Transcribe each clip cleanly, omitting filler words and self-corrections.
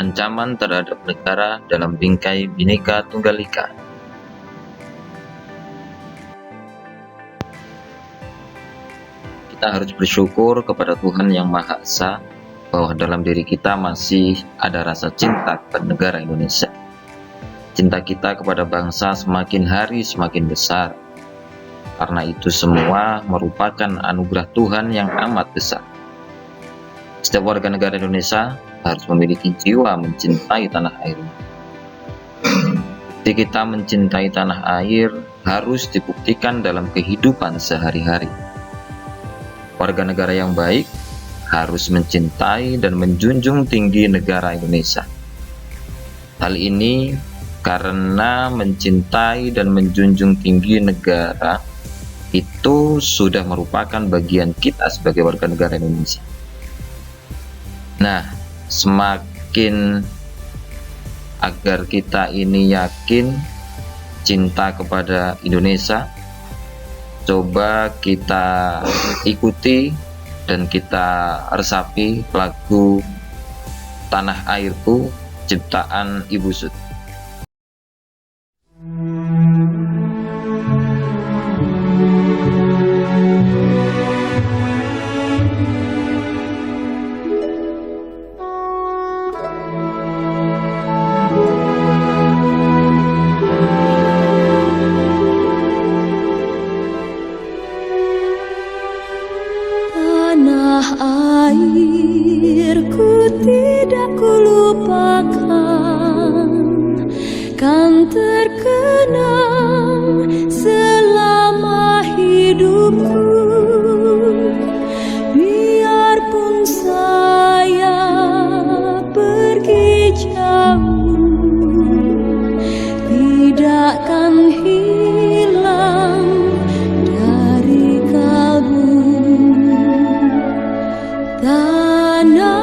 ancaman terhadap negara dalam bingkai Bhinneka Tunggal Ika. Kita harus bersyukur kepada Tuhan Yang Maha Esa bahwa dalam diri kita masih ada rasa cinta kepada negara Indonesia. Cinta kita kepada bangsa semakin hari semakin besar. Karena itu semua merupakan anugerah Tuhan yang amat besar. Setiap warga negara Indonesia harus memiliki jiwa mencintai tanah air. Jadi kita mencintai tanah air harus dibuktikan dalam kehidupan sehari-hari. Warga negara yang baik harus mencintai dan menjunjung tinggi negara Indonesia. Hal ini karena mencintai dan menjunjung tinggi negara itu sudah merupakan bagian kita sebagai warga negara Indonesia. Nah, semakin agar kita ini yakin cinta kepada Indonesia, coba kita ikuti dan kita resapi lagu Tanah Airku ciptaan Ibu Sud. Tanah airku tidak kulupakan, kan terkenang selama hidupku. Biarpun saya pergi jauh, tidakkan hilang dari kalbu. Tanahku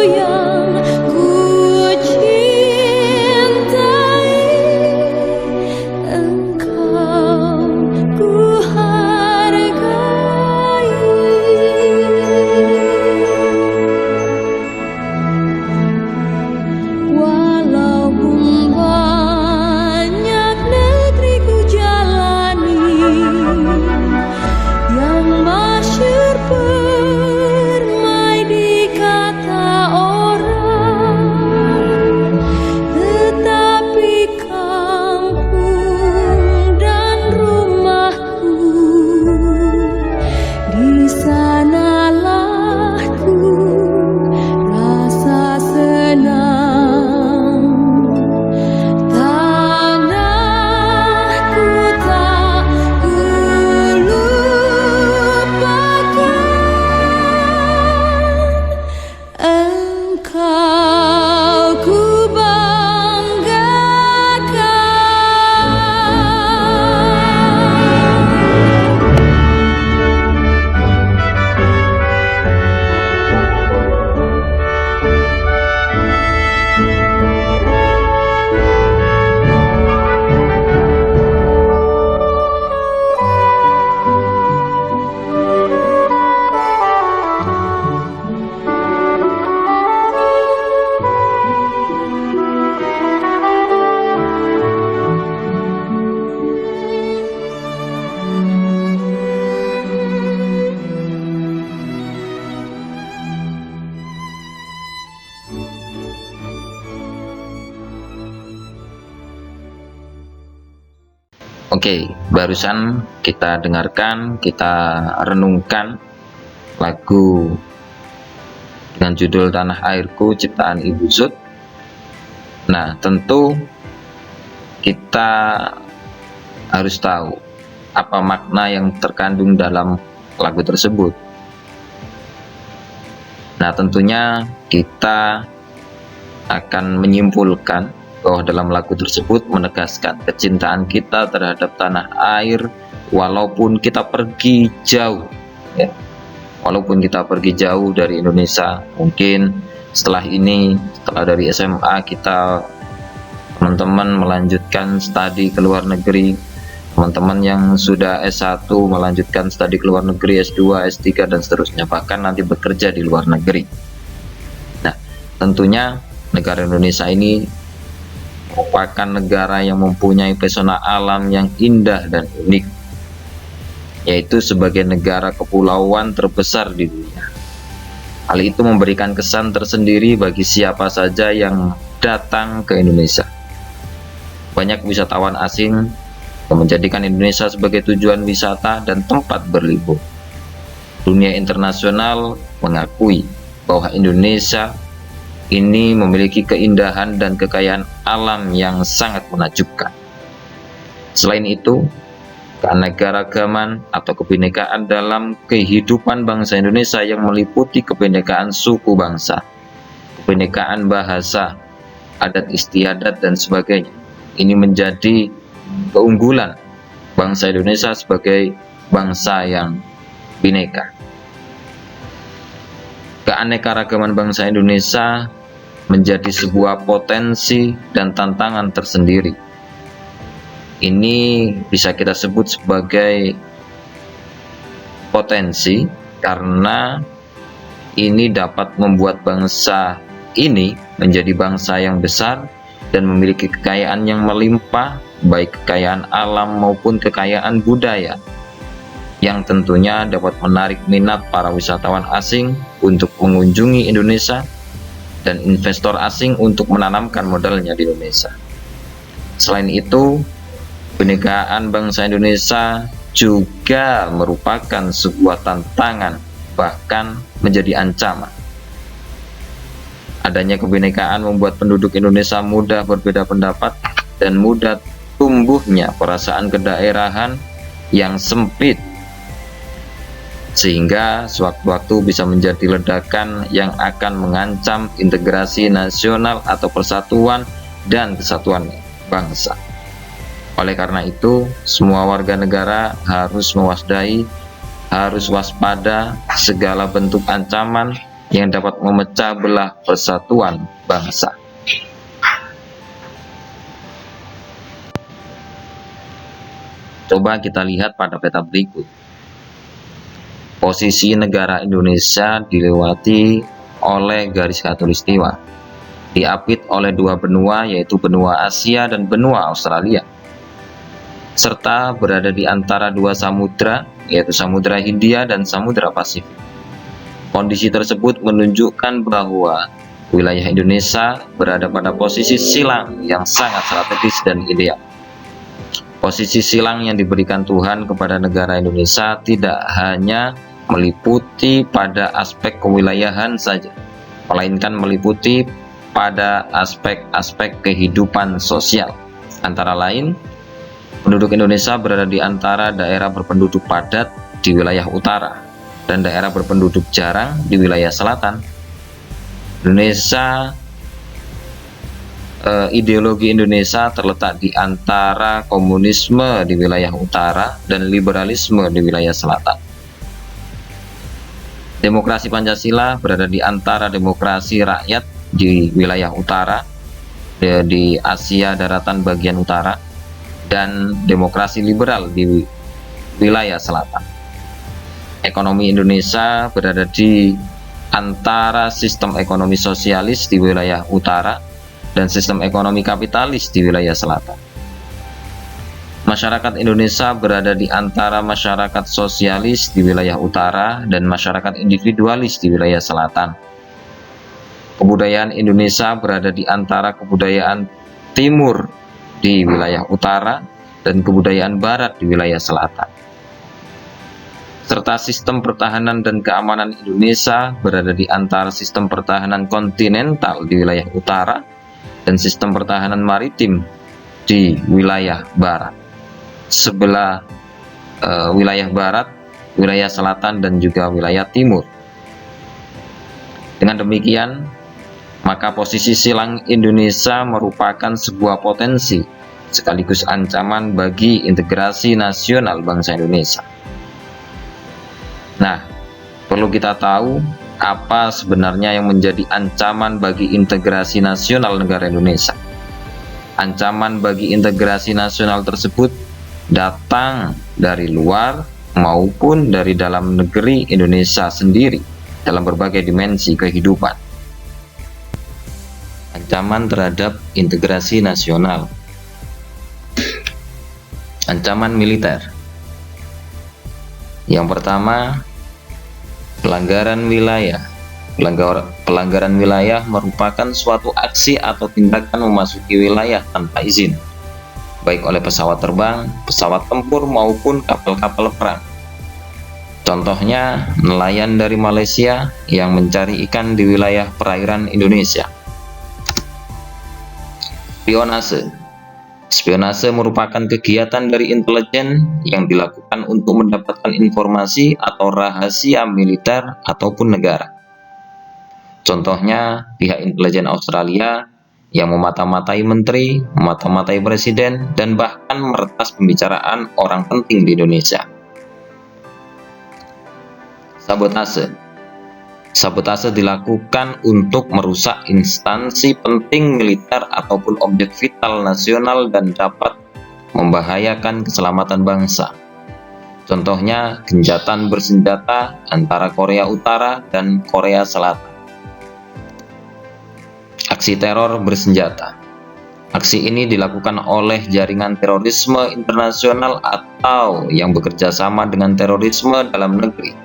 yang ku cintai, engkau ku hargai. Walaupun banyak negeri ku jalani yang masyhur permai di kata orang, tetapi kampung dan rumahku, di sanalah ku rasa senang. Tanahku tak kulupakan, engkau ku Oke, barusan kita dengarkan, kita renungkan lagu dengan judul Tanah Airku ciptaan Ibu Sud. Nah, tentu kita harus tahu apa makna yang terkandung dalam lagu tersebut. Nah, tentunya kita akan menyimpulkan bahwa dalam lagu tersebut menegaskan kecintaan kita terhadap tanah air walaupun kita pergi jauh, ya. Walaupun kita pergi jauh dari Indonesia, mungkin setelah ini, setelah dari SMA kita teman-teman melanjutkan studi ke luar negeri, teman-teman yang sudah S1 melanjutkan studi ke luar negeri, S2, S3 dan seterusnya, bahkan nanti bekerja di luar negeri. Nah, Tentunya negara Indonesia ini merupakan negara yang mempunyai pesona alam yang indah dan unik, yaitu sebagai negara kepulauan terbesar di dunia. Hal itu memberikan kesan tersendiri bagi siapa saja yang datang ke Indonesia. Banyak wisatawan asing yang menjadikan Indonesia sebagai tujuan wisata dan tempat berlibur. Dunia internasional mengakui bahwa Indonesia ini memiliki keindahan dan kekayaan alam yang sangat menakjubkan. Selain itu, keanekaragaman atau kebinekaan dalam kehidupan bangsa Indonesia yang meliputi kebinekaan suku bangsa, kebinekaan bahasa, adat istiadat, dan sebagainya. Ini menjadi keunggulan bangsa Indonesia sebagai bangsa yang bineka. Keanekaragaman bangsa Indonesia menjadi sebuah potensi dan tantangan tersendiri. Ini bisa kita sebut sebagai potensi karena ini dapat membuat bangsa ini menjadi bangsa yang besar dan memiliki kekayaan yang melimpah, baik kekayaan alam maupun kekayaan budaya, yang tentunya dapat menarik minat para wisatawan asing untuk mengunjungi Indonesia dan investor asing untuk menanamkan modalnya di Indonesia. Selain itu, kebinekaan bangsa Indonesia juga merupakan sebuah tantangan, bahkan menjadi ancaman. Adanya kebinekaan membuat penduduk Indonesia mudah berbeda pendapat dan mudah tumbuhnya perasaan kedaerahan yang sempit, sehingga sewaktu-waktu bisa menjadi ledakan yang akan mengancam integrasi nasional atau persatuan dan kesatuan bangsa. Oleh karena itu, semua warga negara harus mewaspadai, harus waspada segala bentuk ancaman yang dapat memecah belah persatuan bangsa. Coba kita lihat pada peta berikut. Posisi negara Indonesia dilewati oleh garis khatulistiwa, diapit oleh dua benua, yaitu benua Asia dan benua Australia, serta berada di antara dua samudra, yaitu Samudra Hindia dan Samudra Pasifik. Kondisi tersebut menunjukkan bahwa wilayah Indonesia berada pada posisi silang yang sangat strategis dan ideal. Posisi silang yang diberikan Tuhan kepada negara Indonesia tidak hanya meliputi pada aspek kewilayahan saja, melainkan meliputi pada aspek-aspek kehidupan sosial. Antara lain, penduduk Indonesia berada di antara daerah berpenduduk padat di wilayah utara dan daerah berpenduduk jarang di wilayah selatan. Ideologi Indonesia terletak di antara komunisme di wilayah utara dan liberalisme di wilayah selatan. Demokrasi Pancasila berada di antara demokrasi rakyat di wilayah utara, di Asia daratan bagian utara, dan demokrasi liberal di wilayah selatan. Ekonomi Indonesia berada di antara sistem ekonomi sosialis di wilayah utara dan sistem ekonomi kapitalis di wilayah selatan. Masyarakat Indonesia berada di antara masyarakat sosialis di wilayah utara dan masyarakat individualis di wilayah selatan. Kebudayaan Indonesia berada di antara kebudayaan timur di wilayah utara dan kebudayaan barat di wilayah selatan. Serta sistem pertahanan dan keamanan Indonesia berada di antara sistem pertahanan kontinental di wilayah utara dan sistem pertahanan maritim di wilayah barat. Sebelah wilayah barat, wilayah selatan, dan juga wilayah timur. Dengan demikian, maka posisi silang Indonesia merupakan sebuah potensi sekaligus ancaman bagi integrasi nasional bangsa Indonesia. Nah, perlu kita tahu apa sebenarnya yang menjadi ancaman bagi integrasi nasional negara Indonesia. Ancaman bagi integrasi nasional tersebut datang dari luar maupun dari dalam negeri Indonesia sendiri dalam berbagai dimensi kehidupan. Ancaman terhadap integrasi nasional. Ancaman militer. Yang pertama, pelanggaran wilayah. Pelanggaran wilayah merupakan suatu aksi atau tindakan memasuki wilayah tanpa izin, baik oleh pesawat terbang, pesawat tempur, maupun kapal-kapal perang. Contohnya, nelayan dari Malaysia yang mencari ikan di wilayah perairan Indonesia. Spionase. Spionase merupakan kegiatan dari intelijen yang dilakukan untuk mendapatkan informasi atau rahasia militer ataupun negara. Contohnya, pihak intelijen Australia yang memata-matai menteri, memata-matai presiden, dan bahkan meretas pembicaraan orang penting di Indonesia. Sabotase. Sabotase dilakukan untuk merusak instansi penting militer ataupun objek vital nasional dan dapat membahayakan keselamatan bangsa. Contohnya, gencatan bersenjata antara Korea Utara dan Korea Selatan. Aksi teror bersenjata. Aksi ini dilakukan oleh jaringan terorisme internasional atau yang bekerja sama dengan terorisme dalam negeri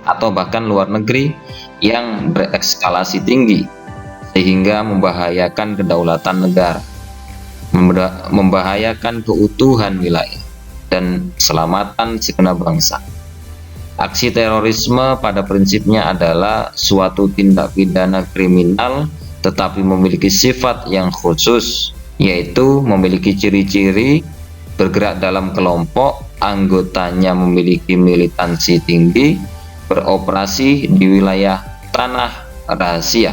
atau bahkan luar negeri yang berekskalasi tinggi sehingga membahayakan kedaulatan negara, membahayakan keutuhan wilayah dan keselamatan segenap bangsa. Aksi terorisme pada prinsipnya adalah suatu tindak pidana kriminal tetapi memiliki sifat yang khusus, yaitu memiliki ciri-ciri bergerak dalam kelompok, anggotanya memiliki militansi tinggi, beroperasi di wilayah tanah rahasia,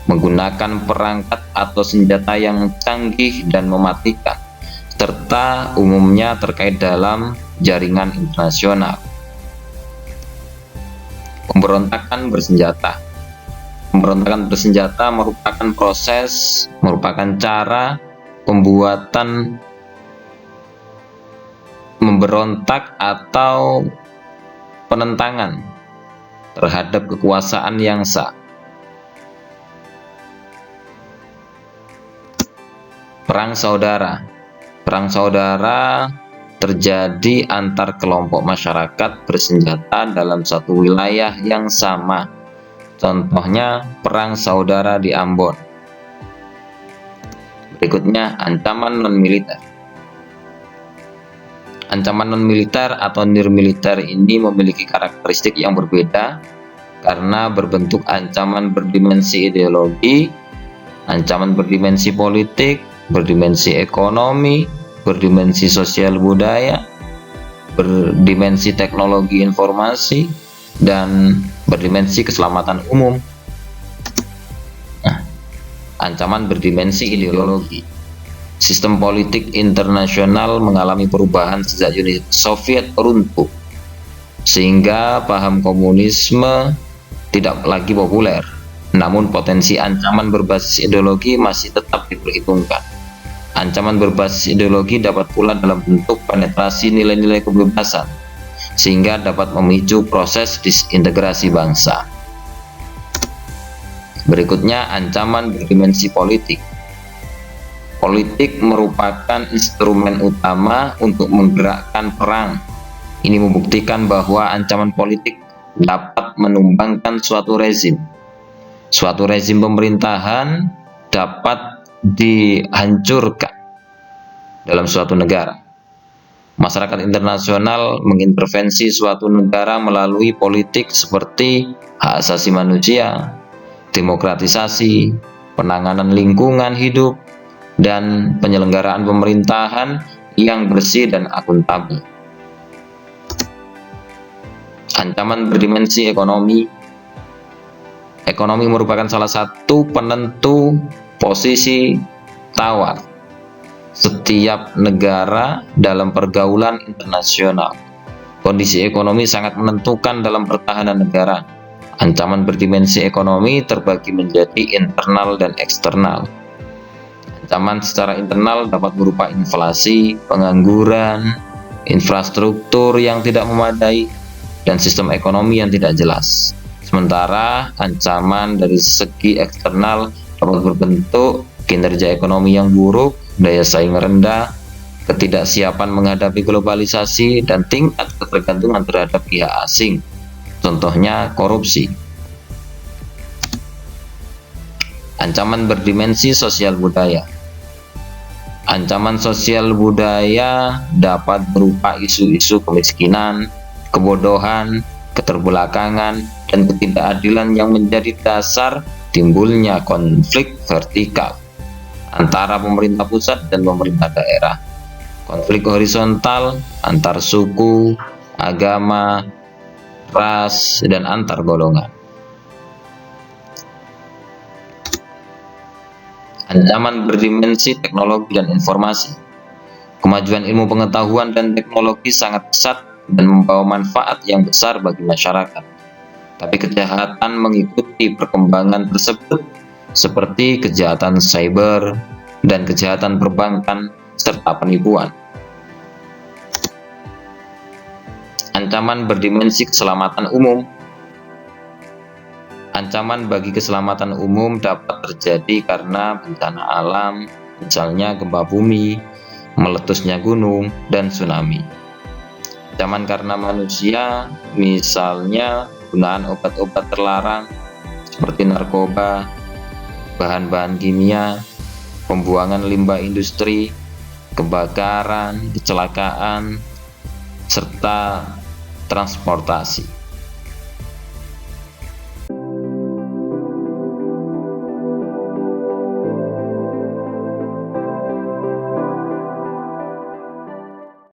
menggunakan perangkat atau senjata yang canggih dan mematikan, serta umumnya terkait dalam jaringan internasional. Pemberontakan bersenjata. Pemberontakan bersenjata merupakan cara pembuatan memberontak atau penentangan terhadap kekuasaan yang sah. Perang saudara. Perang saudara terjadi antar kelompok masyarakat bersenjata dalam satu wilayah yang sama. Contohnya, perang saudara di Ambon. Berikutnya, ancaman non-militer. Ancaman non-militer atau nirmiliter ini memiliki karakteristik yang berbeda karena berbentuk ancaman berdimensi ideologi, ancaman berdimensi politik, berdimensi ekonomi, berdimensi sosial budaya, berdimensi teknologi informasi, dan berdimensi keselamatan umum. Ancaman berdimensi ideologi. Sistem politik internasional mengalami perubahan sejak Uni Soviet runtuh, sehingga paham komunisme tidak lagi populer. Namun potensi ancaman berbasis ideologi masih tetap diperhitungkan. Ancaman berbasis ideologi dapat pula dalam bentuk penetrasi nilai-nilai kebebasan, sehingga dapat memicu proses disintegrasi bangsa. Berikutnya, ancaman berdimensi politik. Politik merupakan instrumen utama untuk menggerakkan perang. Ini membuktikan bahwa ancaman politik dapat menumbangkan suatu rezim. Suatu rezim pemerintahan dapat dihancurkan dalam suatu negara. Masyarakat internasional mengintervensi suatu negara melalui politik seperti hak asasi manusia, demokratisasi, penanganan lingkungan hidup, dan penyelenggaraan pemerintahan yang bersih dan akuntabel. Ancaman berdimensi ekonomi. Ekonomi merupakan salah satu penentu posisi tawar setiap negara dalam pergaulan internasional. Kondisi ekonomi sangat menentukan dalam pertahanan negara. Ancaman berdimensi ekonomi terbagi menjadi internal dan eksternal. Ancaman secara internal dapat berupa inflasi, pengangguran, infrastruktur yang tidak memadai, dan sistem ekonomi yang tidak jelas. Sementara ancaman dari segi eksternal dapat berbentuk kinerja ekonomi yang buruk, daya saing rendah, ketidaksiapan menghadapi globalisasi, dan tingkat ketergantungan terhadap pihak asing. Contohnya korupsi. Ancaman berdimensi sosial budaya. Ancaman sosial budaya dapat berupa isu-isu kemiskinan, kebodohan, keterbelakangan, dan ketidakadilan yang menjadi dasar timbulnya konflik vertikal antara pemerintah pusat dan pemerintah daerah, konflik horizontal antar suku, agama, ras, dan antar golongan. Ancaman berdimensi teknologi dan informasi. Kemajuan ilmu pengetahuan dan teknologi sangat pesat dan membawa manfaat yang besar bagi masyarakat. Tapi kejahatan mengikuti perkembangan tersebut, seperti kejahatan cyber dan kejahatan perbankan serta penipuan. Ancaman berdimensi keselamatan umum. Ancaman bagi keselamatan umum dapat terjadi karena bencana alam, misalnya gempa bumi, meletusnya gunung, dan tsunami. Ancaman karena manusia, misalnya penggunaan obat-obat terlarang seperti narkoba, bahan-bahan kimia, pembuangan limbah industri, kebakaran, kecelakaan, serta transportasi.